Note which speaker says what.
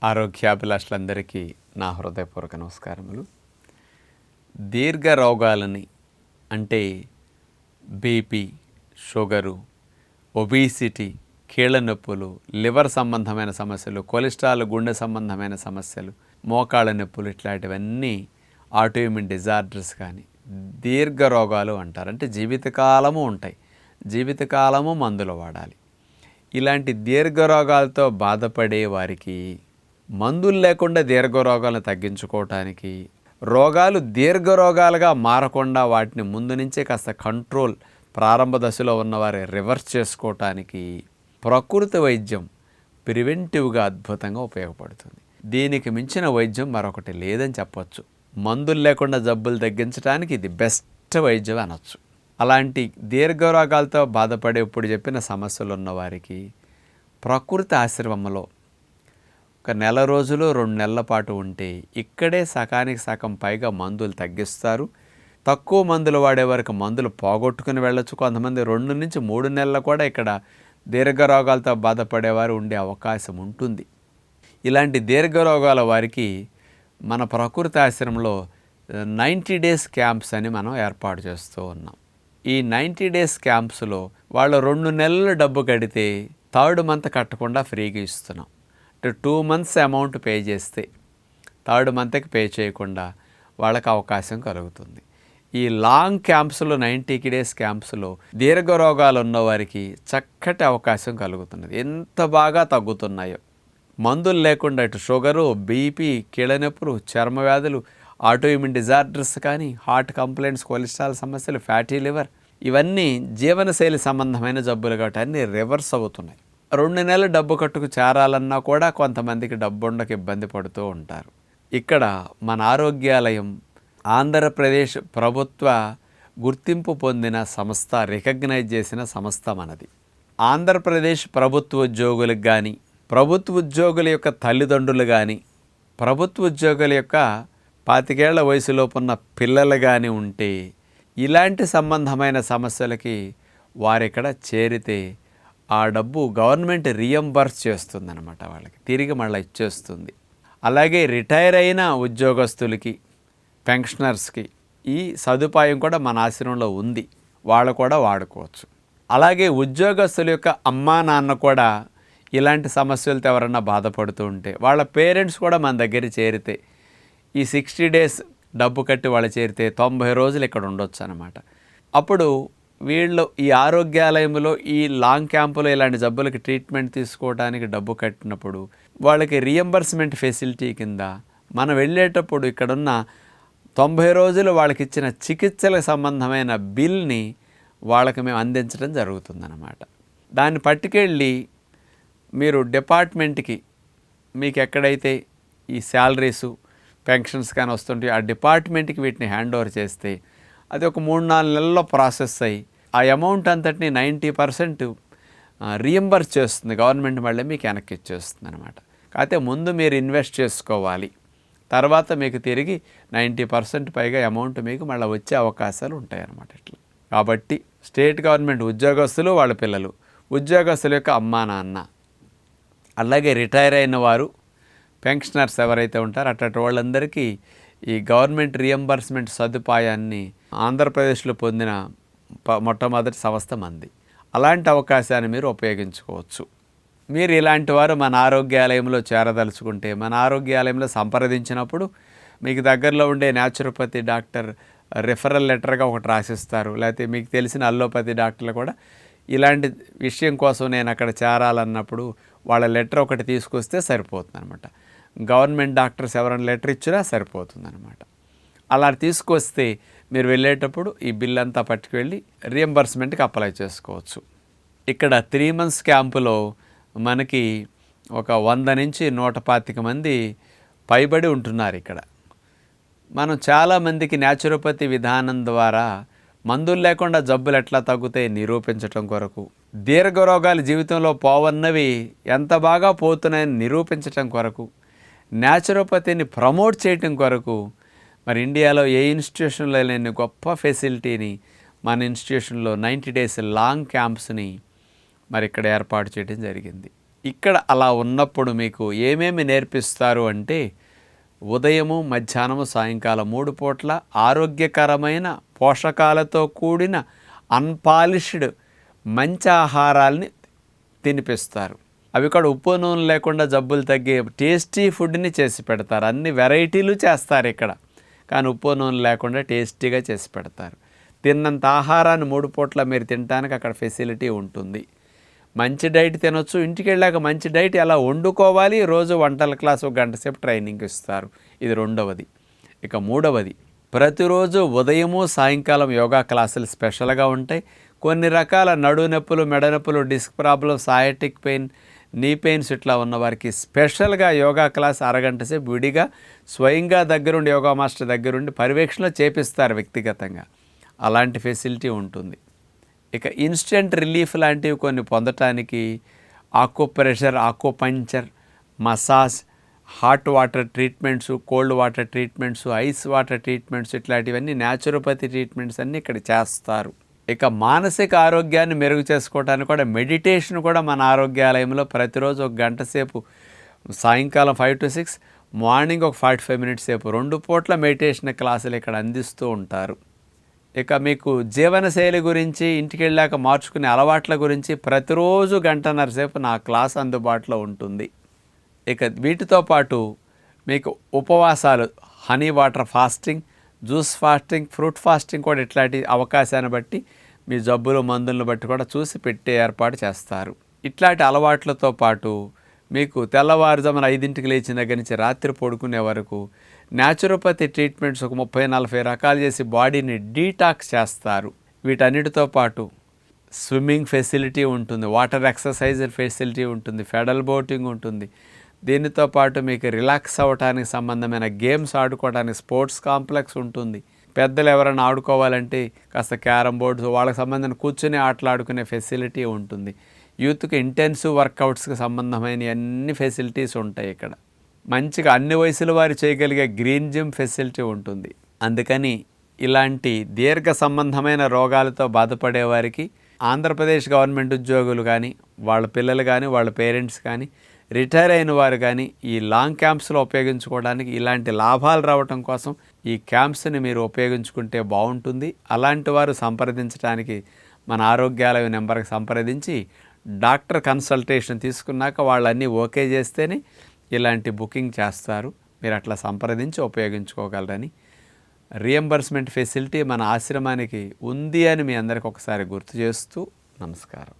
Speaker 1: ఆరోగ్యాభిలాషులందరికీ నా హృదయపూర్వక నమస్కారములు. దీర్ఘ రోగాలని అంటే బీపీ, షుగరు, ఒబీసిటీ, కీళ్ళ నొప్పులు, లివర్ సంబంధమైన సమస్యలు, కొలెస్ట్రాల్, గుండె సంబంధమైన సమస్యలు, మోకాళ్ళ నొప్పులు ఇట్లాంటివన్నీ ఆటోఇమ్యూన్ డిజార్డర్స్ కానీ దీర్ఘ రోగాలు అంటారు. అంటే జీవితకాలము ఉంటాయి, జీవితకాలము మందులు వాడాలి. ఇలాంటి దీర్ఘ రోగాలతో బాధపడే వారికి మందులు లేకుండా దీర్ఘ రోగాలను తగ్గించుకోవటానికి, రోగాలు దీర్ఘ రోగాలుగా మారకుండా వాటిని ముందు నుంచే కాస్త కంట్రోల్ ప్రారంభ దశలో ఉన్నవారి రివర్స్ చేసుకోవటానికి ప్రకృతి వైద్యం ప్రివెంటివ్గా అద్భుతంగా ఉపయోగపడుతుంది. దీనికి మించిన వైద్యం మరొకటి లేదని చెప్పొచ్చు. మందులు లేకుండా జబ్బులు తగ్గించడానికి ఇది బెస్ట్ వైద్యం అనొచ్చు. అలాంటి దీర్ఘ రోగాలతో బాధపడే ఇప్పుడు చెప్పిన సమస్యలు ఉన్నవారికి ప్రకృతి ఆశ్రమంలో ఒక నెల రోజులు 2 నెలల పాటు ఉంటే ఇక్కడే సకానికి సగం పైగా మందులు తగ్గిస్తారు. తక్కువ మందులు వాడే వరకు మందులు పోగొట్టుకుని వెళ్ళొచ్చు. కొంతమంది 2 నుంచి 3 నెలలు కూడా ఇక్కడ దీర్ఘ రోగాలతో బాధపడేవారు ఉండే అవకాశం ఉంటుంది. ఇలాంటి దీర్ఘ రోగాల వారికి మన ప్రకృతి ఆశ్రమంలో 90 డేస్ క్యాంప్స్ అని మనం ఏర్పాటు చేస్తూ ఉన్నాం. ఈ 90 డేస్ క్యాంప్స్లో వాళ్ళు 2 నెలలు డబ్బు కడితే 3rd మంత్ కట్టకుండా ఫ్రీగా ఇస్తున్నాం. అంటే 2 months అమౌంట్ పే చేస్తే 3rd మంత్కి పే చేయకుండా వాళ్ళకి అవకాశం కలుగుతుంది. ఈ లాంగ్ క్యాంప్స్లో 90 డేస్ క్యాంప్స్లో దీర్ఘ రోగాలు ఉన్నవారికి చక్కటి అవకాశం కలుగుతున్నది. ఎంత బాగా తగ్గుతున్నాయో మందులు లేకుండా. ఇటు షుగరు, బీపీ, కీళ్ళ నొప్పులు, చర్మ వ్యాధులు, ఆటోఇమ్యూన్ డిజార్డర్స్ కానీ, హార్ట్ కంప్లైంట్స్, కొలెస్ట్రాల్ సమస్యలు, ఫ్యాటీ లివర్, ఇవన్నీ జీవనశైలి సంబంధమైన జబ్బులు కాబట్టి అన్నీ రివర్స్ అవుతున్నాయి. 2 నెలలు డబ్బు కట్టుకు చేరాలన్నా కూడా కొంతమందికి డబ్బు ఉండక ఇబ్బంది పడుతూ ఉంటారు. ఇక్కడ మన ఆరోగ్యాలయం ఆంధ్రప్రదేశ్ ప్రభుత్వ గుర్తింపు పొందిన సంస్థ, రికగ్నైజ్ చేసిన సంస్థ మనది. ఆంధ్రప్రదేశ్ ప్రభుత్వ ఉద్యోగులకు కానీ, ప్రభుత్వ ఉద్యోగుల యొక్క తల్లిదండ్రులు కానీ, ప్రభుత్వ ఉద్యోగుల యొక్క 25 ఏళ్ల వయసులోపు ఉన్న పిల్లలు కానీ ఉంటే ఇలాంటి సంబంధమైన సమస్యలకి వారిక్కడ చేరితే ఆ డబ్బు గవర్నమెంట్ రియంబర్స్ చేస్తుందన్నమాట. వాళ్ళకి తిరిగి మళ్ళీ ఇచ్చేస్తుంది. అలాగే రిటైర్ అయిన ఉద్యోగస్తులకి, పెన్షనర్స్కి ఈ సదుపాయం కూడా మన ఆశ్రమంలో ఉంది. వాళ్ళు కూడా వాడుకోవచ్చు. అలాగే ఉద్యోగస్తుల యొక్క అమ్మా నాన్న కూడా ఇలాంటి సమస్యలతో ఎవరన్నా బాధపడుతూ ఉంటే వాళ్ళ పేరెంట్స్ కూడా మన దగ్గర చేరితే ఈ 60 డేస్ డబ్బు కట్టి వాళ్ళు చేరితే 90 రోజులు ఇక్కడ ఉండొచ్చు అన్నమాట. అప్పుడు వీళ్ళు ఈ ఆరోగ్యాలయంలో ఈ లాంగ్ క్యాంపులో ఇలాంటి జబ్బులకి ట్రీట్మెంట్ తీసుకోవడానికి డబ్బు కట్టినప్పుడు వాళ్ళకి రియంబర్స్మెంట్ ఫెసిలిటీ కింద మనం వెళ్ళేటప్పుడు ఇక్కడున్న 90 రోజులు వాళ్ళకి ఇచ్చిన చికిత్సలకు సంబంధమైన బిల్ని వాళ్ళకి మేము అందించడం జరుగుతుందన్నమాట. దాన్ని పట్టుకెళ్ళి మీరు డిపార్ట్మెంట్కి, మీకు ఎక్కడైతే ఈ శాలరీసు, పెన్షన్స్ కానీ వస్తుంటాయి ఆ డిపార్ట్మెంట్కి వీటిని హ్యాండ్ ఓవర్ చేస్తే అది ఒక 3-4 నెలల్లో ప్రాసెస్ అయ్యి ఆ అమౌంట్ అంతటిని 90% రియంబర్స్ చేస్తుంది గవర్నమెంట్. మళ్ళీ మీకు వెనక్కి ఇచ్చేస్తుంది అనమాట. కాకపోతే ముందు మీరు ఇన్వెస్ట్ చేసుకోవాలి, తర్వాత మీకు తిరిగి 90% పైగా అమౌంట్ మీకు మళ్ళీ వచ్చే అవకాశాలు ఉంటాయన్నమాట. ఇట్లా కాబట్టి స్టేట్ గవర్నమెంట్ ఉద్యోగస్తులు, వాళ్ళ పిల్లలు, ఉద్యోగస్తుల యొక్క అమ్మా నాన్న, అలాగే రిటైర్ అయిన వారు, పెన్షనర్స్ ఎవరైతే ఉంటారో అట్లాంటి వాళ్ళందరికీ ఈ గవర్నమెంట్ రియంబర్స్మెంట్ సదుపాయాన్ని ఆంధ్రప్రదేశ్లో పొందిన మొట్టమొదటి సంస్థ మంది. అలాంటి అవకాశాన్ని మీరు ఉపయోగించుకోవచ్చు. మీరు ఇలాంటి వారు మన ఆరోగ్యాలయంలో చేరదలుచుకుంటే మన ఆరోగ్యాలయంలో సంప్రదించినప్పుడు మీకు దగ్గరలో ఉండే న్యాచురోపతి డాక్టర్ రిఫరల్ లెటర్గా ఒకటి రాసిస్తారు. లేకపోతే మీకు తెలిసిన అల్లోపతి డాక్టర్లు కూడా ఇలాంటి విషయం కోసం నేను అక్కడ చేరాలన్నప్పుడు వాళ్ళ లెటర్ ఒకటి తీసుకొస్తే సరిపోతుంది అనమాట. గవర్నమెంట్ డాక్టర్స్ ఎవరైనా లెటర్ ఇచ్చినా సరిపోతుంది అనమాట. అలా తీసుకొస్తే మీరు వెళ్ళేటప్పుడు ఈ బిల్ అంతా పట్టుకువెళ్ళి రియంబర్స్మెంట్కి అప్లై చేసుకోవచ్చు. ఇక్కడ 3 months క్యాంపులో మనకి ఒక 100 నుంచి 125 మంది పైబడి ఉంటున్నారు. ఇక్కడ మనం చాలామందికి న్యాచురోపతి విధానం ద్వారా మందులు లేకుండా జబ్బులు ఎట్లా తగ్గుతాయి నిరూపించటం కొరకు, దీర్ఘ రోగాలు జీవితంలో పోవన్నవి ఎంత బాగా పోతున్నాయని నిరూపించటం కొరకు, న్యాచురోపతిని ప్రమోట్ చేయటం కొరకు మరి ఇండియాలో ఏ ఇన్స్టిట్యూషన్లో లేని గొప్ప ఫెసిలిటీని మన ఇన్స్టిట్యూషన్లో 90 డేస్ లాంగ్ క్యాంప్స్ని మరి ఇక్కడ ఏర్పాటు చేయడం జరిగింది. ఇక్కడ అలా ఉన్నప్పుడు మీకు ఏమేమి నేర్పిస్తారు అంటే ఉదయము, మధ్యాహ్నము, సాయంకాలం 3 పూట్ల ఆరోగ్యకరమైన పోషకాలతో కూడిన అన్పాలిష్డ్ మంచి ఆహారాల్ని తినిపిస్తారు. అవి కూడా ఉప్పు నూనె లేకుండా జబ్బులు తగ్గే టేస్టీ ఫుడ్ని చేసి పెడతారు. అన్ని వెరైటీలు చేస్తారు ఇక్కడ, కానీ ఉప్పు నూనె లేకుండా టేస్టీగా చేసి పెడతారు. తిన్నంత ఆహారాన్ని 3 పూట్ల మీరు తినడానికి అక్కడ ఫెసిలిటీ ఉంటుంది. మంచి డైట్ తినొచ్చు. ఇంటికి వెళ్ళాక మంచి డైట్ ఎలా వండుకోవాలి, రోజు వంటల క్లాసు 1 గంట సేపు ట్రైనింగ్ ఇస్తారు. ఇది రెండవది. ఇక మూడవది, ప్రతిరోజు ఉదయము, సాయంకాలం యోగా క్లాసులు స్పెషల్గా ఉంటాయి. కొన్ని రకాల నడు నొప్పులు, మెడ నొప్పులు, disc problems, sciatic pain, knee pains ఇట్లా ఉన్న వారికి స్పెషల్గా యోగా క్లాస్ అరగంట సేపు విడిగా స్వయంగా దగ్గరుండి యోగా మాస్టర్ దగ్గరుండి పర్యవేక్షణలో చేపిస్తారు వ్యక్తిగతంగా. అలాంటి ఫెసిలిటీ ఉంటుంది. ఇక ఇన్స్టెంట్ రిలీఫ్ లాంటివి కొన్ని పొందటానికి acupressure, acupuncture, massage, hot water treatments, cold water treatments, ice water treatments ఇట్లాంటివన్నీ న్యాచురోపతి ట్రీట్మెంట్స్ అన్నీ ఇక్కడ చేస్తారు. ఇక మానసిక ఆరోగ్యాన్ని మెరుగు చేసుకోవడానికి కూడా మెడిటేషన్ కూడా మన ఆరోగ్యాలయంలో ప్రతిరోజు 1 గంట సేపు, సాయంకాలం 5 to 6, మార్నింగ్ ఒక 45 minutes సేపు 2 పూట్ల మెడిటేషన్ క్లాసులు ఇక్కడ అందిస్తూ ఉంటారు. ఇక మీకు జీవనశైలి గురించి, ఇంటికి వెళ్ళాక మార్చుకునే అలవాట్ల గురించి ప్రతిరోజు 1.5 గంటల సేపు నా క్లాస్ అందుబాటులో ఉంటుంది. ఇక వీటితో పాటు మీకు ఉపవాసాలు, honey water fasting, juice fasting, fruit fasting కూడా ఇట్లాంటి అవకాశాన్ని బట్టి మీ జబ్బులు, మందులను బట్టి కూడా చూసి పెట్టే ఏర్పాటు చేస్తారు. ఇట్లాంటి అలవాట్లతో పాటు మీకు తెల్లవారుజామున 5ంటికి లేచిన దగ్గర నుంచి రాత్రి పడుకునే వరకు న్యాచురోపతి ట్రీట్మెంట్స్ ఒక 30-40 రకాలు చేసి బాడీని డీటాక్స్ చేస్తారు. వీటన్నిటితో పాటు స్విమ్మింగ్ ఫెసిలిటీ ఉంటుంది, వాటర్ ఎక్సర్సైజ్ ఫెసిలిటీ ఉంటుంది, ఫెడల్ బోటింగ్ ఉంటుంది. దీనితో పాటు మీకు రిలాక్స్ అవ్వడానికి సంబంధమైన గేమ్స్ ఆడుకోవడానికి స్పోర్ట్స్ కాంప్లెక్స్ ఉంటుంది. పెద్దలు ఎవరైనా ఆడుకోవాలంటే కాస్త క్యారమ్ బోర్డ్స్, వాళ్ళకి సంబంధించిన కూర్చుని ఆటలు ఆడుకునే ఫెసిలిటీ ఉంటుంది. యూత్కి ఇంటెన్సివ్ వర్కౌట్స్కి సంబంధమైన అన్ని ఫెసిలిటీస్ ఉంటాయి ఇక్కడ. మంచిగా అన్ని వయసుల వారు చేయగలిగే గ్రీన్ జిమ్ ఫెసిలిటీ ఉంటుంది. అందుకని ఇలాంటి దీర్ఘ సంబంధమైన రోగాలతో బాధపడే వారికి ఆంధ్రప్రదేశ్ గవర్నమెంట్ ఉద్యోగులు కానీ, వాళ్ళ పిల్లలు కానీ, వాళ్ళ పేరెంట్స్ కానీ, రిటైర్ అయిన వారు కానీ ఈ లాంగ్ క్యాంప్స్లో ఉపయోగించుకోవడానికి, ఇలాంటి లాభాలు రావటం కోసం ఈ క్యాంప్స్ని మీరు ఉపయోగించుకుంటే బాగుంటుంది. అలాంటి వారు సంప్రదించడానికి మన ఆరోగ్యాలయ నెంబర్కి సంప్రదించి డాక్టర్ కన్సల్టేషన్ తీసుకున్నాక వాళ్ళన్నీ ఓకే చేస్తేనే ఇలాంటి బుకింగ్ చేస్తారు. మీరు అట్లా సంప్రదించి ఉపయోగించుకోగలరని. రియంబర్స్మెంట్ ఫెసిలిటీ మన ఆశ్రమానికి ఉంది అని మీ అందరికి ఒకసారి గుర్తు చేస్తూ నమస్కారం.